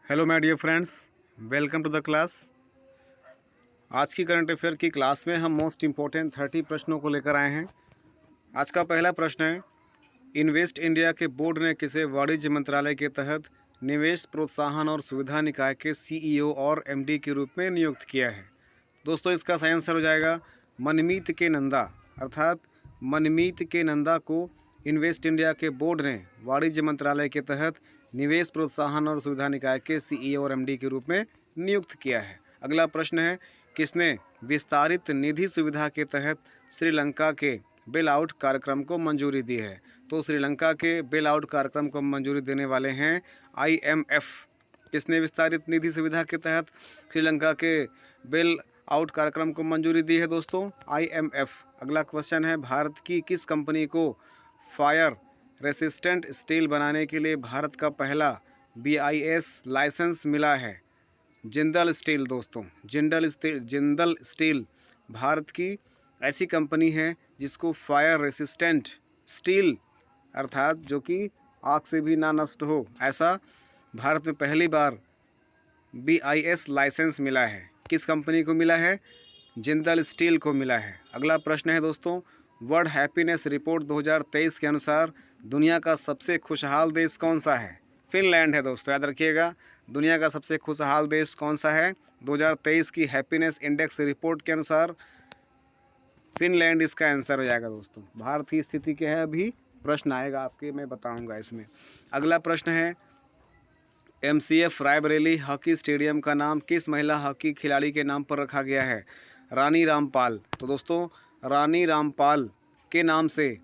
Hello my dear friends, welcome to the class. आज की current affair की class में हम मोस्ट इम्पोर्टेंट 30 प्रश्नों को लेकर आए हैं। आज का पहला प्रश्न है, इन्वेस्ट इंडिया के बोर्ड ने किसे वाणिज्य मंत्रालय के तहत निवेश प्रोत्साहन और सुविधा निकाय के सीईओ और एमडी के रूप में नियुक्त किया है। दोस्तों, इसका सही आंसर हो जाएगा मनमीत के नंदा, अर्थात मनमीत के नंदा को इन्वेस्ट इंडिया के बोर्ड ने वाणिज्य मंत्रालय के तहत निवेश प्रोत्साहन और सुविधा निकाय के सीईओ और एमडी के रूप में नियुक्त किया है। अगला प्रश्न है, किसने विस्तारित निधि सुविधा के तहत श्रीलंका के बेल आउट कार्यक्रम को मंजूरी दी है? तो श्रीलंका के बेल आउट कार्यक्रम को मंजूरी देने वाले हैं आईएमएफ। किसने विस्तारित निधि सुविधा के तहत श्रीलंका के बेल आउट कार्यक्रम को मंजूरी दी है? दोस्तों, आईएमएफ। अगला क्वेश्चन है, भारत की किस कंपनी को फायर रेसिस्टेंट स्टील बनाने के लिए भारत का पहला बीआईएस लाइसेंस मिला है? जिंदल स्टील। दोस्तों, जिंदल स्टील भारत की ऐसी कंपनी है जिसको फायर रेसिस्टेंट स्टील, अर्थात जो कि आग से भी ना नष्ट हो, ऐसा भारत में पहली बार बीआईएस लाइसेंस मिला है। किस कंपनी को मिला है? जिंदल स्टील को मिला है। अगला प्रश्न है दोस्तों, वर्ल्ड हैप्पीनेस रिपोर्ट 2023 के अनुसार दुनिया का सबसे खुशहाल देश कौन सा है? फिनलैंड है। दोस्तों, याद रखिएगा, दुनिया का सबसे खुशहाल देश कौन सा है? 2023 की हैप्पीनेस इंडेक्स रिपोर्ट के अनुसार फिनलैंड इसका आंसर हो जाएगा। दोस्तों, भारत की स्थिति क्या है अभी? प्रश्न आएगा आपके, मैं बताऊंगा इसमें। अगला प्रश्न है, एमसीएफ रायबरेली हॉकी स्टेडियम का नाम किस महिला हॉकी खिलाड़ी के नाम पर रखा गया है? रानी रामपाल। तो दोस्तों, रानी रामपाल के नाम से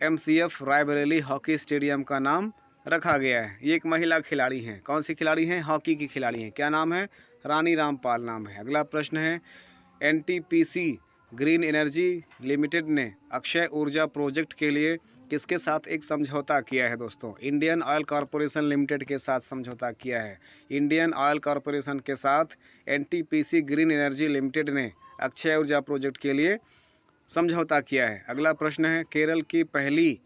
एमसीएफ रायबरेली हॉकी स्टेडियम का नाम रखा गया है। ये एक महिला खिलाड़ी हैं। कौन सी खिलाड़ी हैं? हॉकी की खिलाड़ी हैं। क्या नाम है? रानी रामपाल नाम है। अगला प्रश्न है, एनटीपीसी ग्रीन एनर्जी लिमिटेड ने अक्षय ऊर्जा प्रोजेक्ट के लिए किसके साथ एक समझौता किया है? दोस्तों, इंडियन ऑयल कॉरपोरेशन लिमिटेड के साथ समझौता किया है। इंडियन ऑयल कॉरपोरेशन के साथ एनटीपीसी ग्रीन एनर्जी लिमिटेड ने अक्षय ऊर्जा प्रोजेक्ट के लिए समझौता किया है। अगला प्रश्न है, केरल की पहली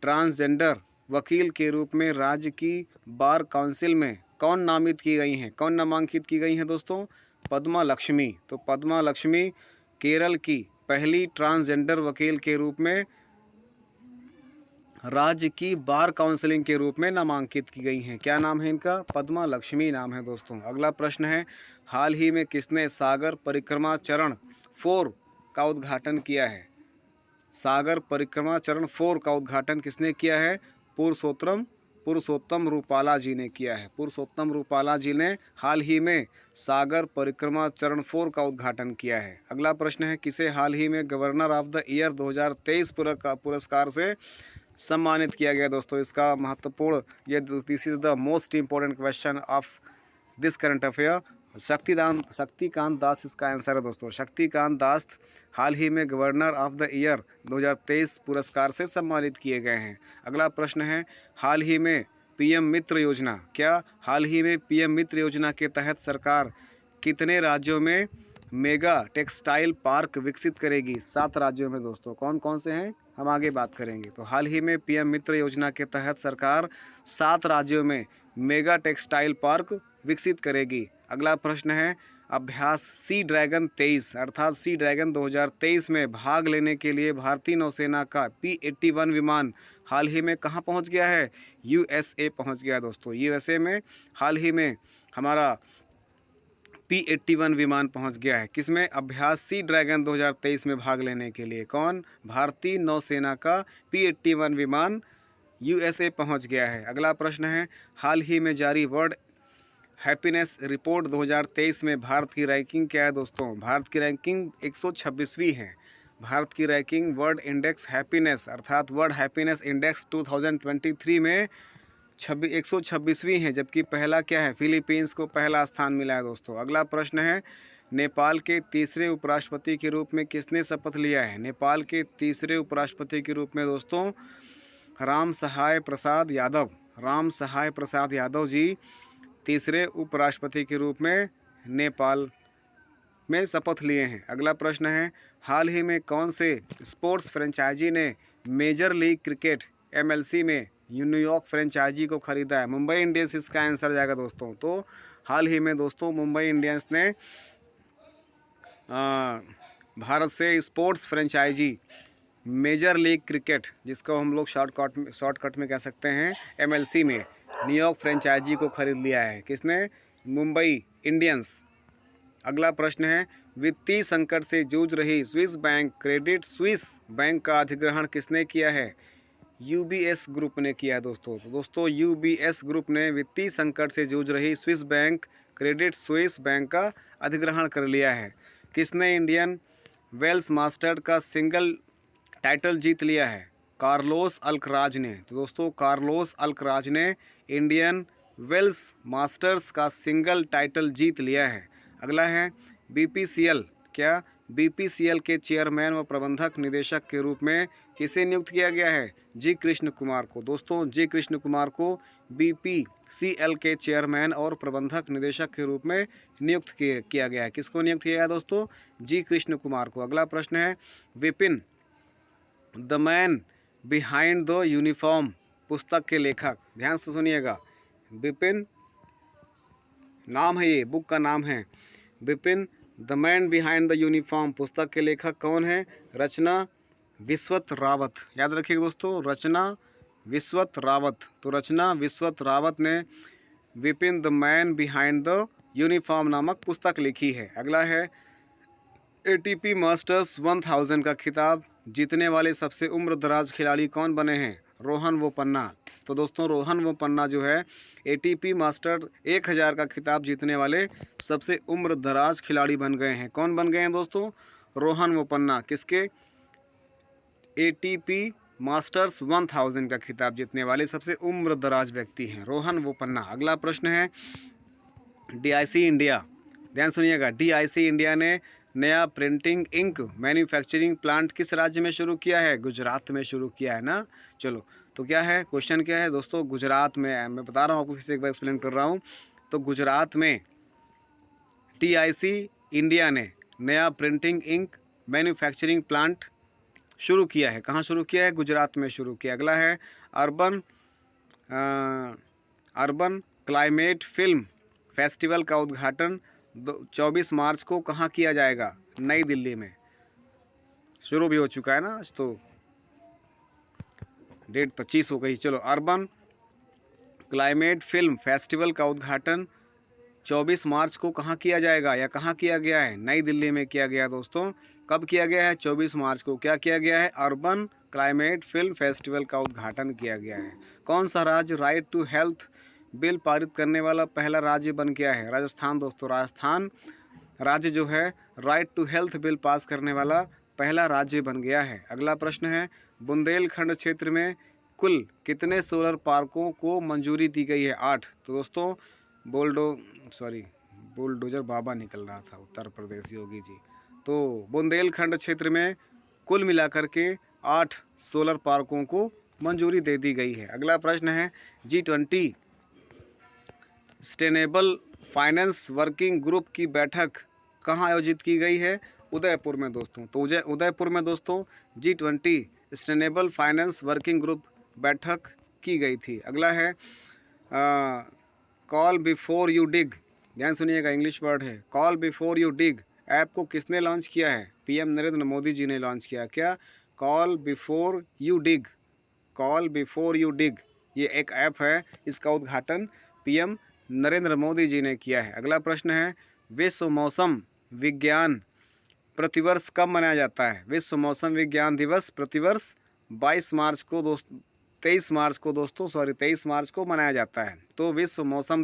ट्रांसजेंडर वकील के रूप में राज्य की बार काउंसिल में कौन नामित की गई हैं? कौन नामांकित की गई हैं? दोस्तों, पद्मा लक्ष्मी। तो पद्मा लक्ष्मी केरल की पहली ट्रांसजेंडर वकील के रूप में राज्य की बार काउंसिलिंग के रूप में नामांकित की गई हैं। क्या नाम है इनका? पद्मा लक्ष्मी नाम है। दोस्तों, अगला प्रश्न है, हाल ही में किसने सागर परिक्रमा चरण 4 का उद्घाटन किया है? सागर परिक्रमा चरण 4 का उद्घाटन किसने किया है? पुरुषोत्तम रूपाला जी ने किया है। पुरुषोत्तम रूपाला जी ने हाल ही में सागर परिक्रमा चरण 4 का उद्घाटन किया है। अगला प्रश्न है, किसे हाल ही में गवर्नर ऑफ द ईयर 2023 पुरस्कार से सम्मानित किया गया? दोस्तों, इसका महत्वपूर्ण, ये this is the most important question of this current affair. Shaktikanta Das इसका आंसर है। दोस्तों, शक्तिकांत दास हाल ही में गवर्नर ऑफ द ईयर 2023 पुरस्कार से सम्मानित किए गए हैं। अगला प्रश्न है, हाल ही में पीएम मित्र योजना, क्या हाल ही में पीएम मित्र योजना के तहत सरकार कितने राज्यों में मेगा टेक्सटाइल पार्क विकसित करेगी? 7 राज्यों में। दोस्तों, कौन कौन से हैं हम आगे बात करेंगे। तो हाल ही में पीएम मित्र योजना के तहत सरकार 7 राज्यों में मेगा टेक्सटाइल पार्क विकसित करेगी। अगला प्रश्न है, अभ्यास सी ड्रैगन 23 अर्थात सी ड्रैगन 2023 में भाग लेने के लिए भारतीय नौसेना का P-81 विमान हाल ही में कहाँ पहुँच गया है? यूएसए पहुँच गया। दोस्तों, यूएसए में हाल ही में हमारा P-81 विमान पहुंच गया है। किसमें? अभ्यास सी ड्रैगन 2023 में भाग लेने के लिए कौन? भारतीय नौसेना का P-81 विमान यूएसए पहुंच गया है। अगला प्रश्न है, हाल ही में जारी वर्ल्ड हैप्पीनेस रिपोर्ट 2023 में भारत की रैंकिंग क्या है? दोस्तों, भारत की रैंकिंग 126वीं है। भारत की रैंकिंग वर्ल्ड इंडेक्स हैप्पीनेस अर्थात वर्ल्ड हैप्पीनेस इंडेक्स 2023 में 126वीं है, जबकि पहला क्या है? फिलीपींस को पहला स्थान मिला है। दोस्तों, अगला प्रश्न है, नेपाल के तीसरे उपराष्ट्रपति के रूप में किसने शपथ लिया है? नेपाल के तीसरे उपराष्ट्रपति के रूप में दोस्तों राम सहाय प्रसाद यादव जी तीसरे उपराष्ट्रपति के रूप में नेपाल में शपथ लिए हैं। अगला प्रश्न है, हाल ही में कौन से स्पोर्ट्स फ्रेंचाइजी ने मेजर लीग क्रिकेट MLC में न्यूयॉर्क फ्रेंचाइजी को खरीदा है? मुंबई इंडियंस इसका आंसर जाएगा दोस्तों। तो हाल ही में दोस्तों मुंबई इंडियंस ने भारत से sports franchise major league cricket, जिसको हम लोग शॉर्टकट में कह सकते हैं MLC में, न्यूयॉर्क फ्रेंचाइजी को खरीद लिया है। किसने? मुंबई इंडियंस। अगला प्रश्न है, वित्तीय संकट से जूझ रही Swiss bank Credit Suisse bank का अधिग्रहण किसने किया है? UBS ग्रुप ने किया है दोस्तों। तो दोस्तों UBS ग्रुप ने वित्तीय संकट से जूझ रही Swiss bank Credit Suisse bank का अधिग्रहण कर लिया है। किसने इंडियन वेल्स मास्टर्स का सिंगल टाइटल जीत लिया है? कार्लोस अल्कराज ने। तो दोस्तों कार्लोस अल्कराज ने इंडियन वेल्स मास्टर्स का सिंगल टाइटल जीत लिया है। अगला है BPCL। क्या BPCL के चेयरमैन व प्रबंधक निदेशक के रूप में किसे नियुक्त किया गया है? जी कृष्ण कुमार को। दोस्तों जी कृष्ण कुमार को BPCL के चेयरमैन और प्रबंधक निदेशक के रूप में नियुक्त किया गया है। किसको नियुक्त किया गया दोस्तों? जी कृष्ण कुमार को। अगला प्रश्न है, Vipin the man behind the uniform पुस्तक के लेखक, ध्यान से सुनिएगा, विपिन नाम है, ये बुक का नाम है, Vipin the man behind the uniform पुस्तक के लेखक कौन है? रचना विश्वत रावत। याद रखिएगा दोस्तों, रचना विश्वत रावत। तो रचना विश्वत रावत ने Vipin the man behind the uniform नामक पुस्तक लिखी है। अगला है, ATP मास्टर्स 1000 का खिताब जीतने वाले सबसे उम्रदराज खिलाड़ी कौन बने हैं? रोहन बोपन्ना। तो दोस्तों रोहन बोपन्ना जो है ATP मास्टर 1000 का खिताब जीतने वाले सबसे उम्रदराज खिलाड़ी बन गए हैं। कौन बन गए हैं दोस्तों? रोहन बोपन्ना। किसके? ATP मास्टर्स 1000 का खिताब जीतने वाले सबसे उम्रदराज व्यक्ति हैं रोहन बोपन्ना। अगला प्रश्न है, DIC इंडिया, ध्यान सुनिएगा, DIC इंडिया ने नया प्रिंटिंग इंक मैन्युफैक्चरिंग प्लांट किस राज्य में शुरू किया है? गुजरात में शुरू किया है ना। चलो, तो क्या है क्वेश्चन, क्या है दोस्तों? गुजरात में, मैं बता रहा हूँ आपको, फिर से एक बार एक्सप्लेन कर रहा हूँ। तो गुजरात में DIC इंडिया ने नया प्रिंटिंग इंक मैन्युफैक्चरिंग प्लांट शुरू किया है। कहाँ शुरू किया है? गुजरात में शुरू किया। अगला है, अर्बन क्लाइमेट फिल्म फेस्टिवल का उद्घाटन 24 मार्च को कहाँ किया जाएगा? नई दिल्ली में। शुरू भी हो चुका है ना, आज तो डेट 25 हो गई। चलो, अर्बन क्लाइमेट फिल्म फेस्टिवल का उद्घाटन 24 मार्च को कहाँ किया जाएगा या कहाँ किया गया है? नई दिल्ली में किया गया दोस्तों। कब किया गया है? 24 मार्च को। क्या किया गया है? अर्बन क्लाइमेट फिल्म फेस्टिवल का उद्घाटन किया गया है। कौन सा राज्य राइट टू हेल्थ बिल पारित करने वाला पहला राज्य बन गया है? राजस्थान दोस्तों। राजस्थान राज्य जो है right to health bill pass करने वाला पहला राज्य बन गया है। अगला प्रश्न है, बुंदेलखंड क्षेत्र में कुल कितने सोलर पार्कों को मंजूरी दी गई है? 8। तो दोस्तों बुलडोजर बाबा निकल रहा था, उत्तर प्रदेश योगी जी। तो बुंदेलखंड क्षेत्र में कुल मिलाकर के 8 सोलर पार्कों को मंजूरी दे दी गई है। अगला प्रश्न है, G20 sustainable finance working group की बैठक कहाँ आयोजित की गई है? उदयपुर में दोस्तों। तो उदयपुर में दोस्तों G20 sustainable finance working group बैठक की गई थी। अगला है, कॉल बिफोर यू डिग, ध्यान सुनिएगा, इंग्लिश वर्ड है, call before you dig app को किसने लॉन्च किया है? PM नरेंद्र मोदी जी ने लॉन्च किया। क्या? Call before you dig, call before you dig, ये एक ऐप है, इसका उद्घाटन PM नरेंद्र मोदी जी ने किया है। अगला प्रश्न है, विश्व मौसम विज्ञान प्रतिवर्ष कब मनाया जाता है? विश्व मौसम विज्ञान दिवस प्रतिवर्ष 23 मार्च को मनाया जाता है। तो विश्व मौसम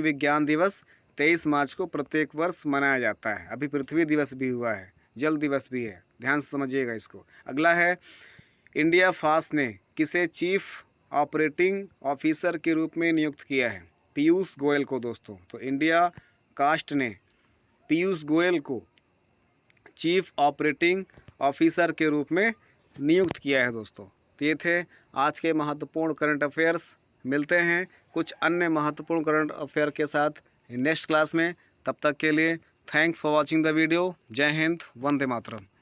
विज्ञान दिवस 23 मार्च को प्रत्येक वर्ष मनाया जाता है। अभी पृथ्वी दिवस भी हुआ है, जल दिवस भी है, ध्यान से समझिएगा इसको। अगला है, इंडिया फास्ट ने किसे चीफ ऑपरेटिंग ऑफिसर के रूप में नियुक्त किया है? पीयूष गोयल को दोस्तों। तो इंडिया कास्ट ने पीयूष गोयल को चीफ ऑपरेटिंग ऑफिसर के रूप में नियुक्त किया है दोस्तों। तो ये थे आज के महत्वपूर्ण करंट अफेयर्स। मिलते हैं कुछ अन्य महत्वपूर्ण करंट अफेयर के साथ नेक्स्ट क्लास में। तब तक के लिए thanks for watching the video. जय हिंद, वंदे मातरम।